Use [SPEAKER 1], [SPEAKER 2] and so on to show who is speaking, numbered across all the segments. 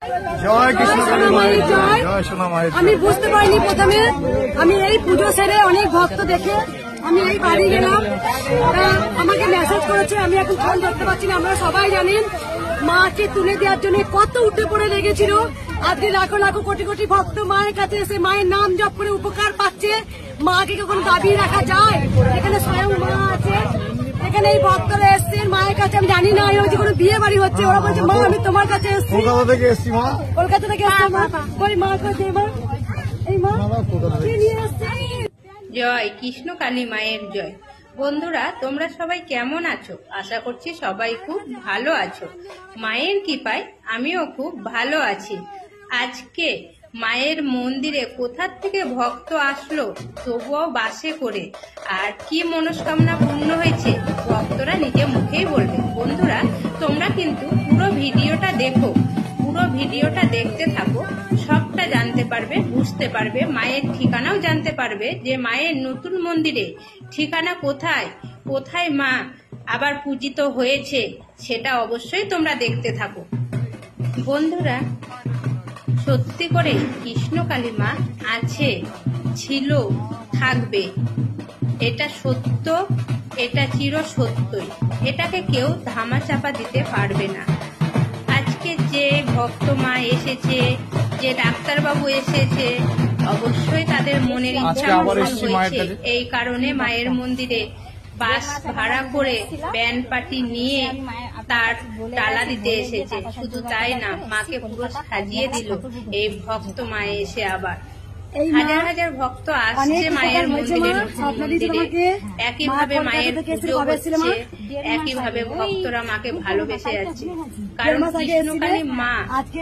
[SPEAKER 1] জয় কৃষ্ণ কালী মায়ের জয়। জয় সোনা মায়ের। আমি বুঝতে পারিনি প্রথমে, আমি এই পুজো সেরে অনেক ভক্ত দেখে আমি এই বাড়ি গেলাম, আমাকে মেসেজ করেছে, আমি এখন ফোন ধরতে পারছি না। আমরা সবাই জানেন মাকে তুলে দেওয়ার জন্য কত উঠে পড়ে লেগেছিল। আজকে লাখো লাখো কোটি কোটি ভক্ত মায়ের কাছে এসে মায়ের নাম জপ করে উপকার পাচ্ছে। মাকে কখন দাবি রাখা যায়? এখানে স্বয়ং মা আছে, এখানে এই ভক্তরা এসছেন মায়ের কাছে। আমি জানি না ওই যে কোনো বিয়ে বাড়ি হচ্ছে, ওরা বলছে মা আমি তোমার কাছে এসছি। কলকাতা থেকে এসছি মা, কলকাতা থেকে এসছি মা। ওই মা কাছে মা, এই মা কে নিয়ে আসছে?
[SPEAKER 2] জয় কৃষ্ণ কালী মায়ের জয়। বন্ধুরা, তোমরা সবাই কেমন আছো? আশা করছি সবাই খুব ভালো আছো। মায়ের কৃপায় আমিও খুব ভালো আছি। আজকে মায়ের মন্দিরে কোথা থেকে ভক্ত আসলো, তবুও বাসে করে, আর কি মনস্কামনা পূর্ণ হয়েছে ভক্তরা নিজে মুখেই বলবে। বন্ধুরা, তোমরা কিন্তু পুরো ভিডিওটা দেখো, পুরো ভিডিওটা দেখতে থাকো, সবটা জানতে পারবে, বুঝতে পারবে, মায়ের ঠিকানাও জানতে পারবে যে মায়ের নতুন মন্দিরে ঠিকানা কোথায়, কোথায় মা আবার পূজিত হয়েছে, সেটা অবশ্যই তোমরা দেখতে থাকো। বন্ধুরা, সত্যি করে কৃষ্ণকালী মা আছে, ছিল, থাকবে, এটা সত্য, এটা চির সত্যই, এটাকে কেউ ধামাচাপা দিতে পারবে না। আজকে যে ভক্ত মা এসেছে, যে ডাক্তারবাবু এসেছে, অবশ্যই তাদের মনের ইচ্ছা পূরণ হয়েছে। এই কারণে মায়ের মন্দিরে বাস ভাড়া করে ব্যান্ড পার্টি নিয়ে তার ডালা দিতে এসেছে। শুধু তাই না, মাকে পুরো সাজিয়ে দিল এই ভক্ত মা এসে। আবার হাজার হাজার ভক্ত আসছে মায়ের মন্দিরে, একইভাবে মায়ের পুজো হচ্ছে, একইভাবে ভক্তরা মাকে ভালোবেসে যাচ্ছে। কারণ কৃষ্ণকালী মা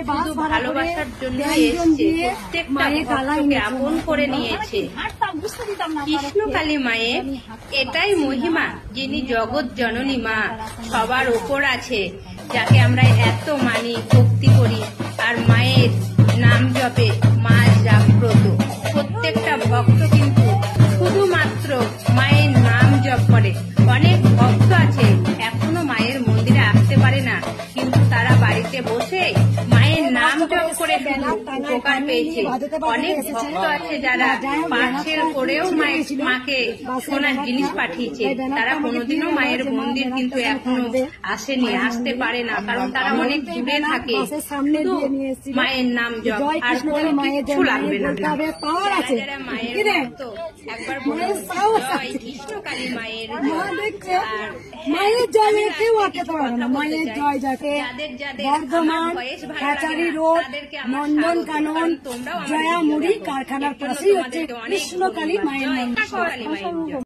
[SPEAKER 2] শুধু ভালোবাসার জন্য এসছে, প্রত্যেকটা ভক্তকে আপন করে নিয়েছে। কৃষ্ণকালী মায়ের এটাই মহিমা, যিনি জগৎ জননী মা, সবার ওপর আছে, যাকে আমরা এত মানি, ভক্তি করি, আর মায়ের নাম জপে মা জাগ্রত। প্রত্যেকটা ভক্ত কিন্তু শুধুমাত্র মায়ের নাম জপ করে। অনেক ভক্ত আছে এখনো মায়ের মন্দিরে আসতে পারে না, কিন্তু তারা বাড়িতে বসে মায়ের নাম জপ করে উপকার পেয়েছে। অনেক ভক্ত আছে যারা পার্সেল করেও মাকে সোনার জিনিস পাঠিয়েছে। তারা কোনোদিনও মায়ের মন্দির কিন্তু এখনো আসেনি, আসতে পারে না, কারণ তারা অনেক দূরে থাকে। শুধু মায়ের নাম জপ, আর কোনো কিছু লাগবে না। যারা মায়ের ভক্ত, একবার বলুন জয় কৃষ্ণকালী মায়ের জয়।
[SPEAKER 1] মায়ের জয় কেউ আটকাতে পারবে না। মায়ের জয় যাকে বর্ধমান, কাচারি রোড, নন্দন কানন, জয়ামুড়ি কারখানার পাশেই হচ্ছে কৃষ্ণকালী মায়ের মন্দির।